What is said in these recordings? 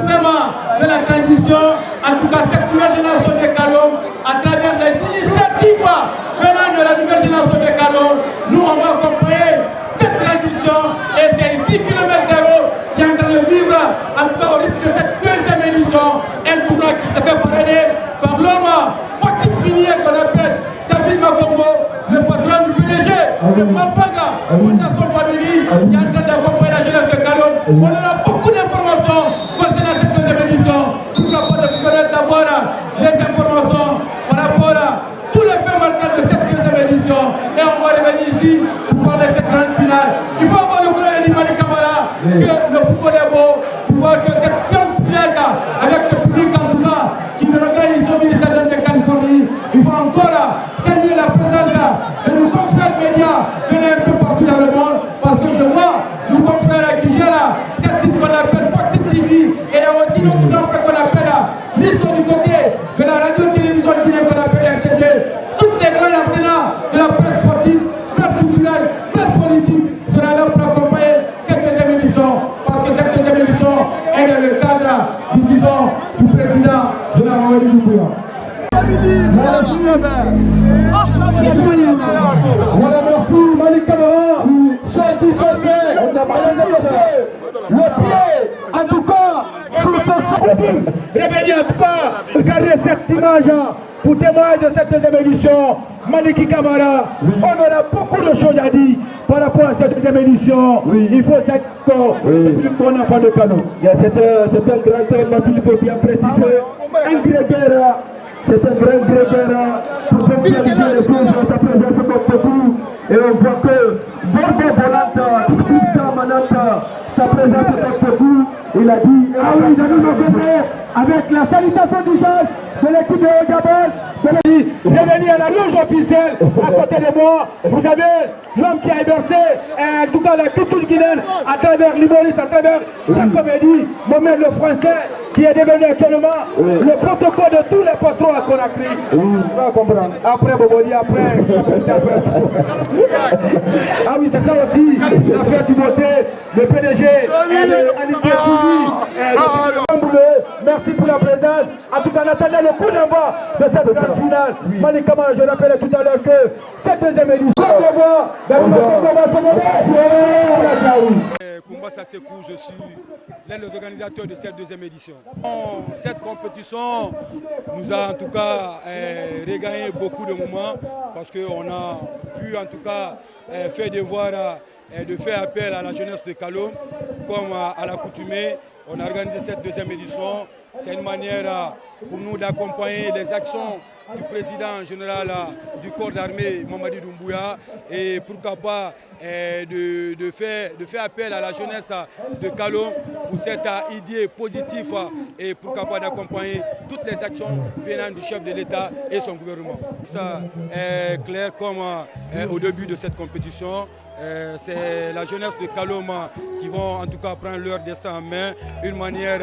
vraiment de la transition, en tout cas cette nouvelle génération de Kalom, à travers les initiatives venant de la nouvelle génération de Kalom, nous on va accompagner cette transition et c'est 6 km 0 qui est en train de vivre, en tout cas au rythme de cette deuxième édition, un tournoi qui se fait parrainer par l'homme petit pilier qu'on appelle David Makongo, le patron du PDG, le Mafaga, Fondation Family, qui est en train d'accompagner la jeunesse de Kalom. On aura beaucoup d'informations concernant cette deuxième édition. Pourquoi pas de connaître d'abord les informations par rapport à tous les faits marquants de cette deuxième édition. Et on va revenir ici pour parler de cette grande finale. Il faut avoir le colonel Mali Camara, que le football est beau, pour voir que cette grande finale, avec ce public en tout cas, qui nous regarde ici au ministère de Californie, il faut encore saluer la présence de nos confrères médias venus un peu partout dans le monde, parce que je vois nos confrères qui gèrent cette site qu'on appelle Fox TV, et il y a aussi notre grand frère qu'on appelle l'histoire du côté de la radio-télévision guinéenne qu'on appelle RTG. Toutes les grands enseignants de la presse sportive, presse culturelle, presse politique sera là pour accompagner cette deuxième émission, parce que cette deuxième émission est dans le cadre, disons, du président de la République du Bouillon. Voilà, merci Malik Camara. Le pied, en tout cas, sur ce son. Réveillez en tout cas, regardez cette image pour témoigner de cette deuxième édition. Malik Camara, on aura beaucoup de choses à dire par rapport à cette deuxième édition. Il faut cette plus bon enfant de Kano. C'est un grand thème, il faut bien préciser. Un grégaire. C'est un grand grégaire pour ponctualiser les choses dans sa présence comme beaucoup. Et on voit que Vorbo Volante, District Manante, sa présence comme beaucoup. Il a dit, ah oui, David Makongo, avec la salutation du geste de l'équipe de Ojabel, bienvenue à la loge officielle. À côté de moi, vous avez l'homme qui a exercé, en tout cas la culture guinéenne, à travers l'humoriste, à travers sa comédie, Mohamed le Français, qui est devenu actuellement le protocole de tous les patrons à Conakry. Tu vas comprendre. Après Boboli, après. Ah oui, c'est ça aussi, l'affaire du beauté, le PDG, et le Anité merci pour la présence. En tout cas, on attendait le coup d'envoi de cette grande finale. Malik Camara, je rappelle tout à l'heure que cette deuxième édition. Koumba Sasekou, je suis l'un des organisateurs de cette deuxième édition. Cette compétition nous a en tout cas regagné beaucoup de moments parce qu'on a pu en tout cas faire devoir de faire appel à la jeunesse de Kalom comme à l'accoutumée. On a organisé cette deuxième édition. C'est une manière pour nous d'accompagner les actions du président général du corps d'armée, Mamadi Doumbouya, et pourquoi pas de faire appel à la jeunesse de Kalom pour cette idée positive et pourquoi pas d'accompagner toutes les actions venant du chef de l'État et son gouvernement. Ça est clair comme au début de cette compétition. C'est la jeunesse de Kalom qui vont en tout cas prendre leur destin en main, une manière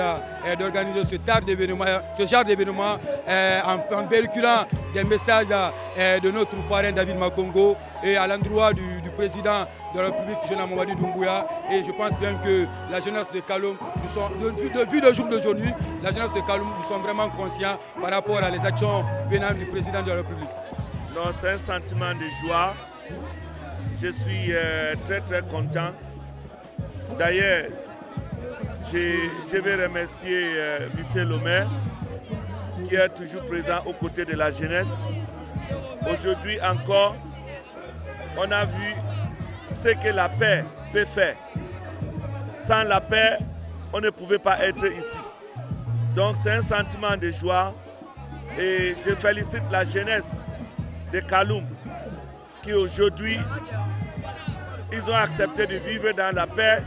d'organiser ce genre d'événement en véhiculant des messages de notre parrain David Makongo et à l'endroit du président de la République, Général Mamadi Doumbouya. Et je pense bien que la jeunesse de Kalom, depuis le jour d'aujourd'hui, la jeunesse de Kalom, nous sommes vraiment conscients par rapport à les actions venant du président de la République. Non, c'est un sentiment de joie. Je suis très content. D'ailleurs, je vais remercier monsieur le maire qui est toujours présent aux côtés de la jeunesse. Aujourd'hui encore, on a vu ce que la paix peut faire. Sans la paix, on ne pouvait pas être ici. Donc c'est un sentiment de joie et je félicite la jeunesse de Kalom qui aujourd'hui, ils ont accepté de vivre dans la paix,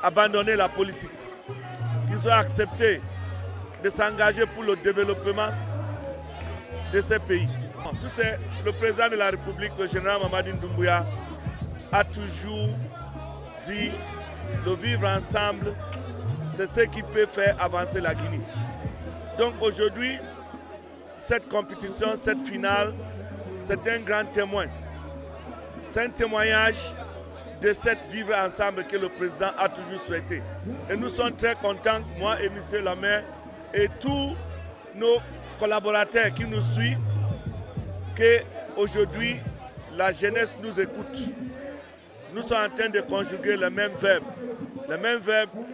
abandonner la politique. Ils ont accepté de s'engager pour le développement de ces pays. Le président de la République, le général Mamadi Doumbouya, a toujours dit le vivre ensemble, c'est ce qui peut faire avancer la Guinée. Donc aujourd'hui, cette compétition, cette finale, c'est un grand témoin. C'est un témoignage de cette vivre ensemble que le président a toujours souhaité. Et nous sommes très contents, moi et M. le maire, et tous nos collaborateurs qui nous suivent, qu'aujourd'hui, la jeunesse nous écoute. Nous sommes en train de conjuguer le même verbe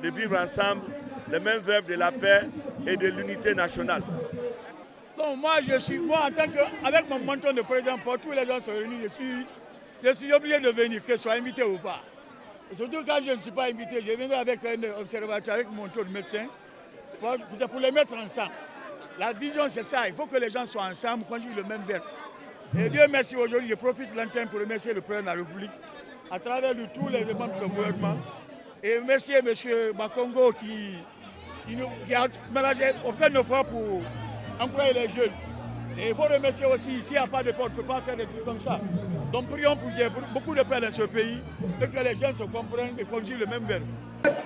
de vivre ensemble, le même verbe de la paix et de l'unité nationale. Donc moi, en tant que, avec mon menton de président, pour tous les gens sont réunis, je suis obligé de venir, que ce soit invité ou pas. Et surtout quand je ne suis pas invité, je viendrai avec un observateur, avec mon tour de médecin, pour les mettre ensemble. La vision, c'est ça, il faut que les gens soient ensemble, conjuguent le même verbe. Et Dieu merci, aujourd'hui, je profite de l'antenne pour remercier le président de la République, à travers tous les membres de son gouvernement. Et merci à M. Makongo qui a ménagé aucun effort pour encourager les jeunes. Et il faut remercier aussi, s'il n'y a pas de paix, on ne peut pas faire des trucs comme ça. Donc prions pour qu'il y ait beaucoup de paix dans ce pays et que les jeunes se comprennent et conjuguent le même verbe.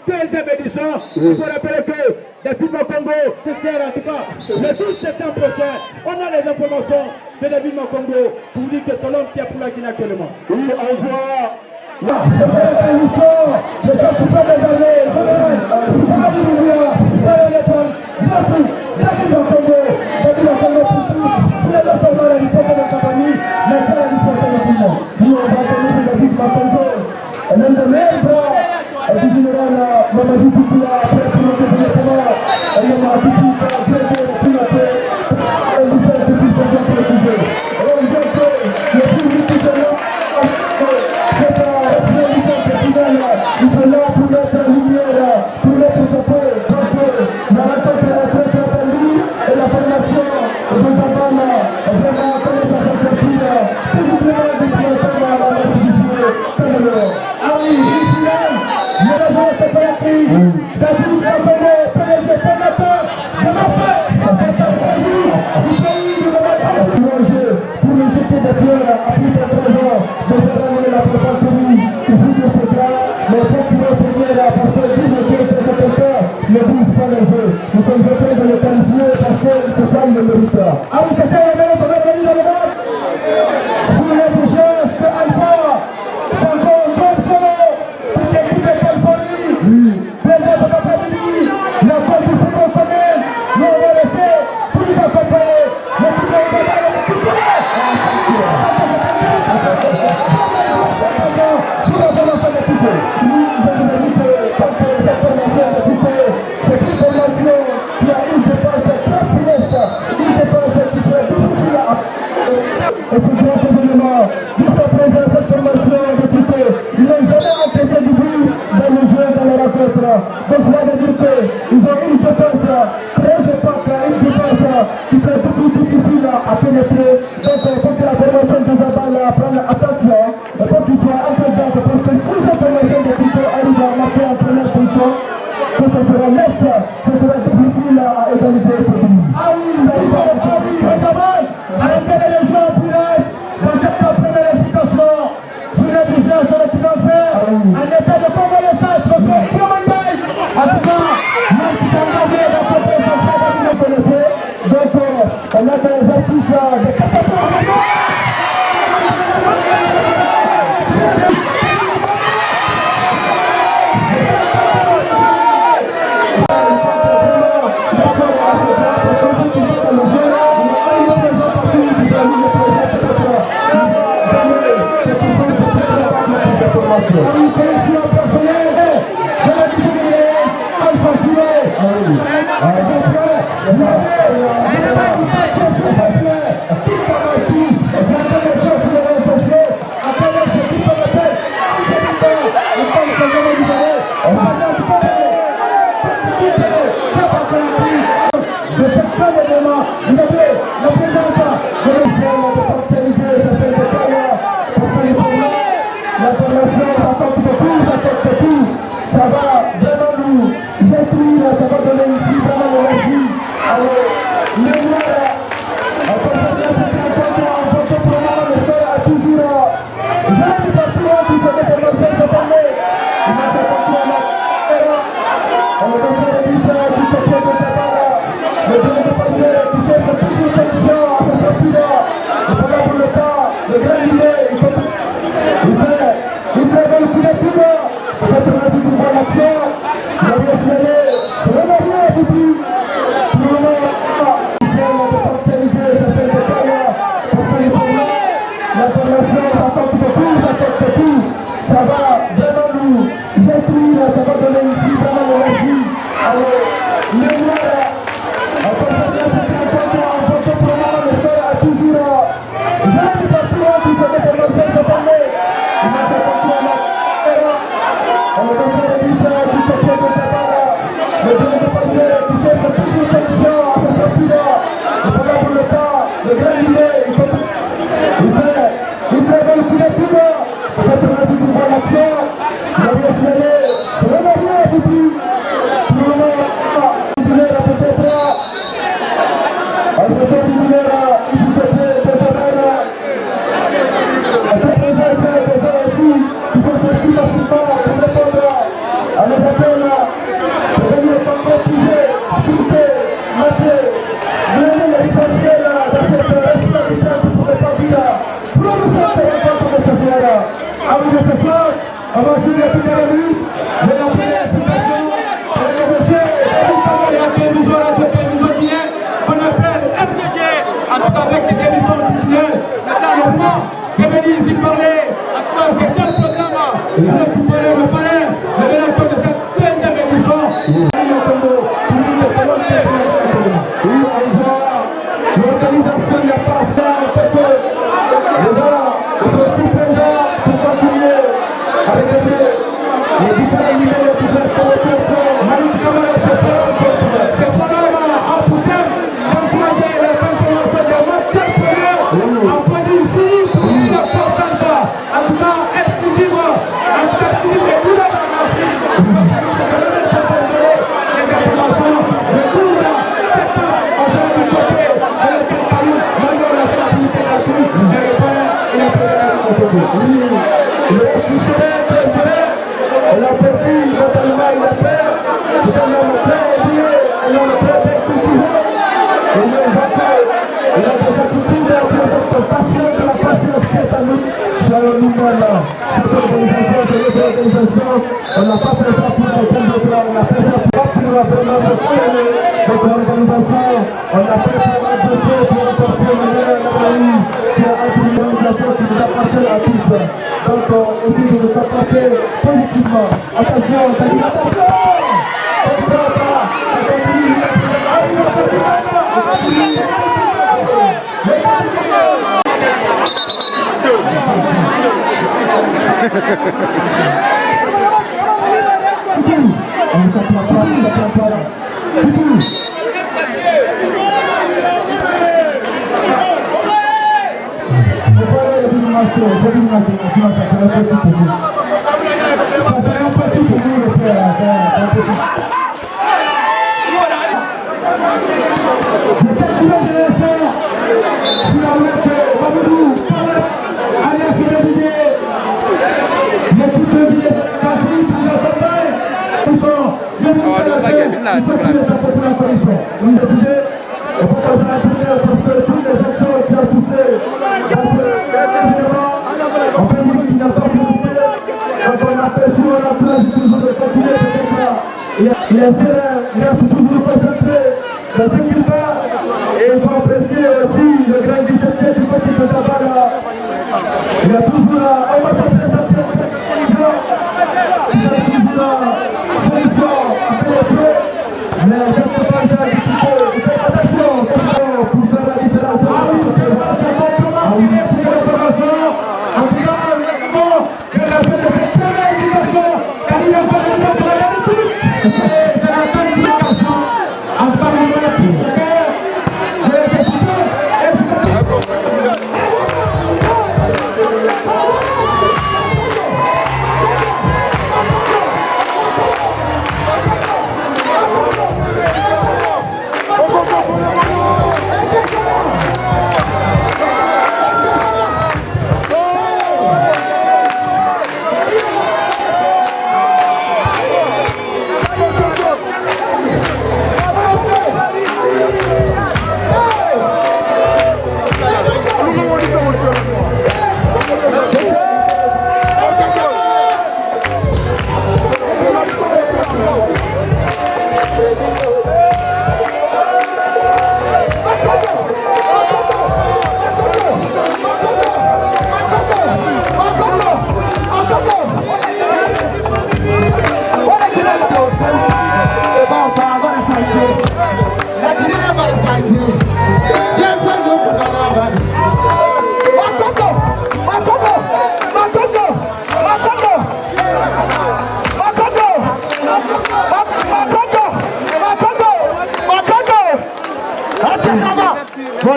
Deuxième édition, il faut rappeler que les films au Congo, c'est en tout cas, le 12 septembre prochain, on a les informations de la ville au Congo pour dire que c'est l'homme qui est pour la Guinée actuellement. Oui, on voit la première édition, les gens qui font des années, Le grand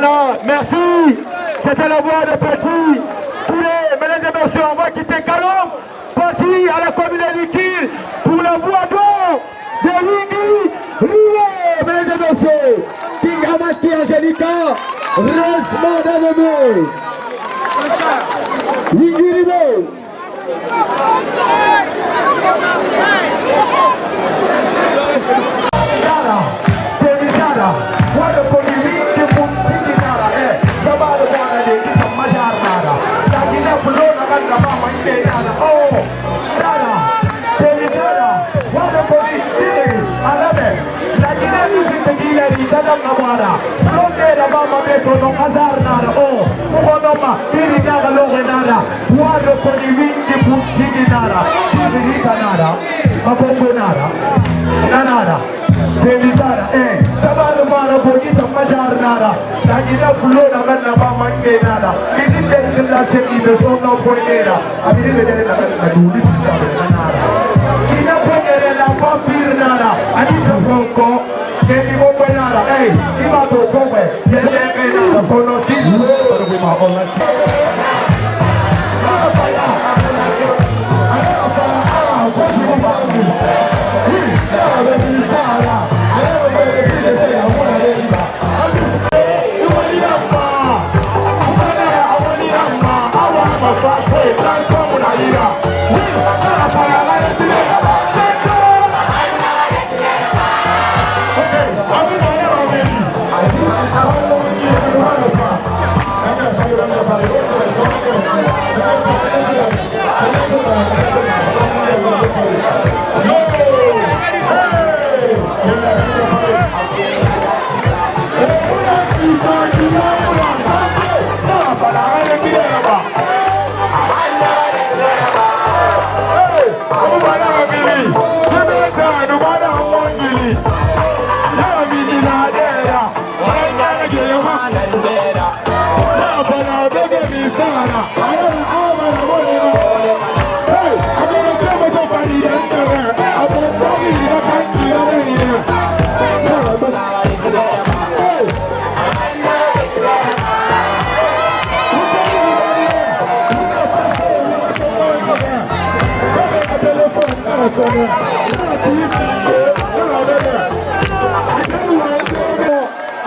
Voilà, merci. C'était la voix de Petit. Tous les, mesdames et messieurs, on va quitter Kalom. Petit à la commune d'Ikil pour la voix d'or de Lingui Rivo, mesdames et messieurs. King Amaski Angelica, Resman d'Anemé. Lingui Rivo.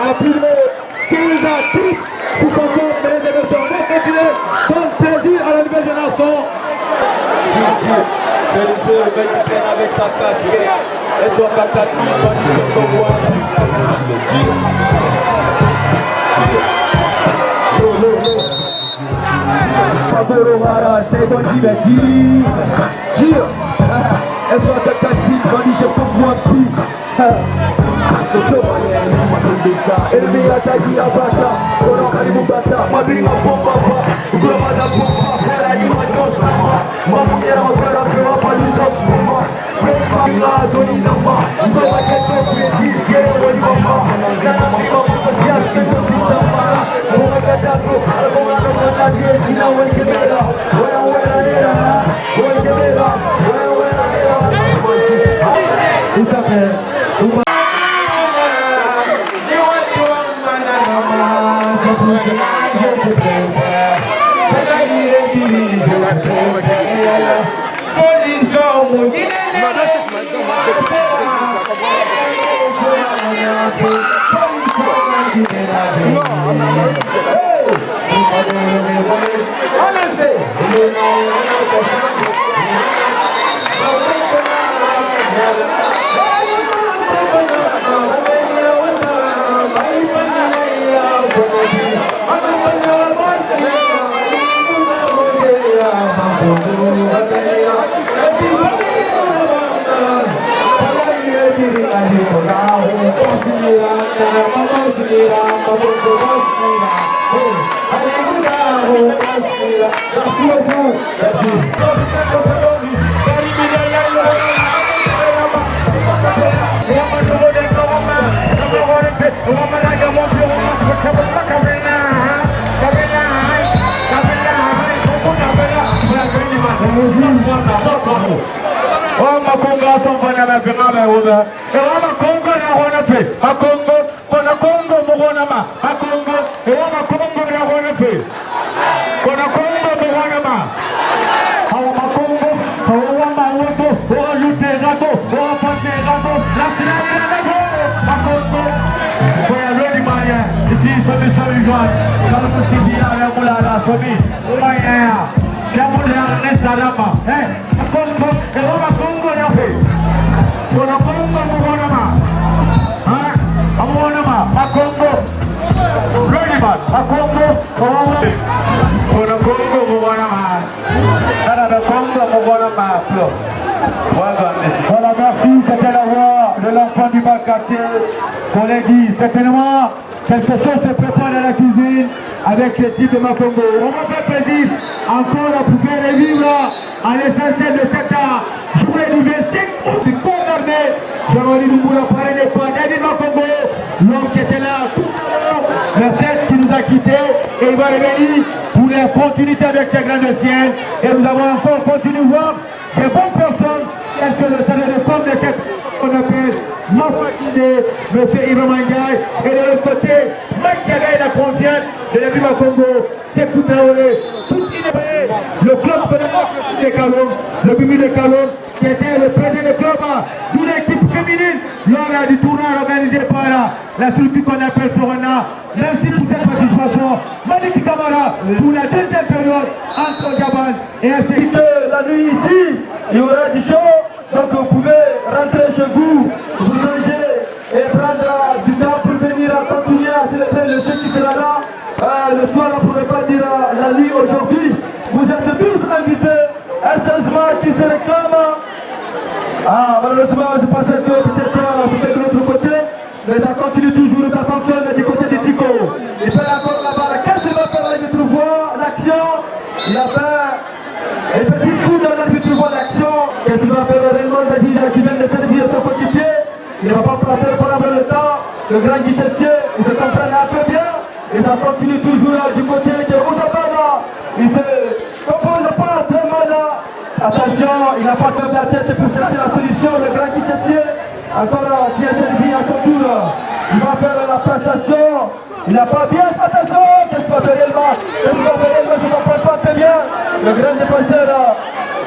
À plus de 15 ans, tout sous son compte, mesdames et messieurs, on va continuer, donne plaisir à la nouvelle génération. C'est le jeu avec sa classe, et son cacatique, Makongo, Ici, solution du joint. Kalau mesti dia yang mula dah suami. Rumahnya. Dia mula nesta lama. Kongo, orang Kongo yang fe. Orang Kongo bukan nama. Kamu nama? Kongo. Loribat. Kongo. Orang Kongo bukan nama. Ada Kongo bukan nama. Voilà, merci. C'était la voix de l'enfant du bas quartier. Collègues, certainement. Quelque chose se prépare dans la cuisine avec ce type de Makongo. On me fait plaisir encore à pouvoir revivre à l'essentiel de cette journée du 25 août du corps d'armée. Jean-Marie Lumboula parlé de quoi David Makongo, l'homme qui était là tout à l'heure, le 7 qui nous a quittés et il va revenir pour la continuité avec les grandes siennes. Et nous avons encore continué à voir des bonnes personnes telles que le salaire de com de cette qu'on appelle Mafakine, M. Ibrahim Mangaï, et de l'autre côté, Makiaga et la conscience de la Biba Congo, Sekou Traoré, le club de Kalom, le Bibi de Kalom, qui était le président du club d'une équipe féminine lors du tournoi organisé par la structure qu'on appelle Sorana. Merci pour cette participation. Maliki Kamara pour la deuxième période entre Gabon et FC. La nuit ici, il y aura du show. Donc vous pouvez rentrer chez vous, vous changer et prendre du temps pour venir continuer à célébrer le jeu qui sera là le soir, pour ne pas dire la nuit aujourd'hui. Vous êtes tous invités, un changement qui se réclame. Malheureusement, je pensais que peut-être c'était de l'autre côté, mais ça continue toujours, ça fonctionne du côté des Tico. Il fait encore là-bas, qu'est-ce qu'il va faire avec le voir l'action? Il a fait un petit coup dans l'arbitre voie d'action. Qu'est-ce qu'il va faire Raymond Dazida qui vient de servir son coéquipier? Il ne va pas planter pendant le temps. Le grand guichetier, ils se comprennent un peu bien. Et ça continue toujours du côté de Oudabala. Il se compose pas très mal. Attention, il n'a pas tombé la tête pour chercher la solution. Le grand guichetier, encore qui est servi à son tour. Il va faire la prestation. Il n'a pas bien. Attention, qu'est-ce qu'il va faire réellement? Qu'est-ce qu'il va faire réellement? Je ne comprends pas très bien. Le grand défenseur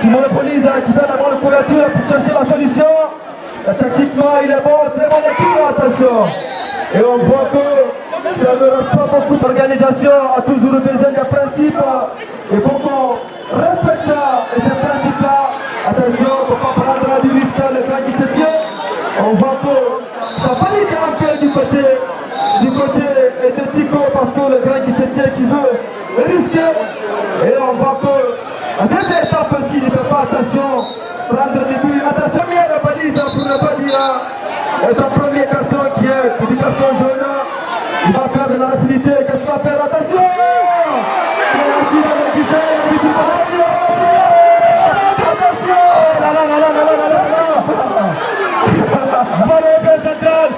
qui monopolise, qui fait la bonne couverture pour chercher la solution. Tactiquement, il est bon, très bon équipe, attention. Et on voit que ça ne reste pas beaucoup d'organisation, a toujours besoin des principes. Il faut qu'on respecte ces principes-là. Attention, il ne faut pas prendre du risque, le grand guichetier. On voit que ça valide un peu du côté de Tico, parce que le grand guichetier qui veut risquer. Et on voit que à cette étape-ci, il ne fait pas attention, prendre des buts. Attention, il y a la balise pour ne pas dire son premier carton qui est du carton jaune. Il va faire de la rapidité. Qu'est-ce qu'il va faire? Attention! Il est assis dans le guichet, il a mis tout attention! Attention! Là. Voilà, central.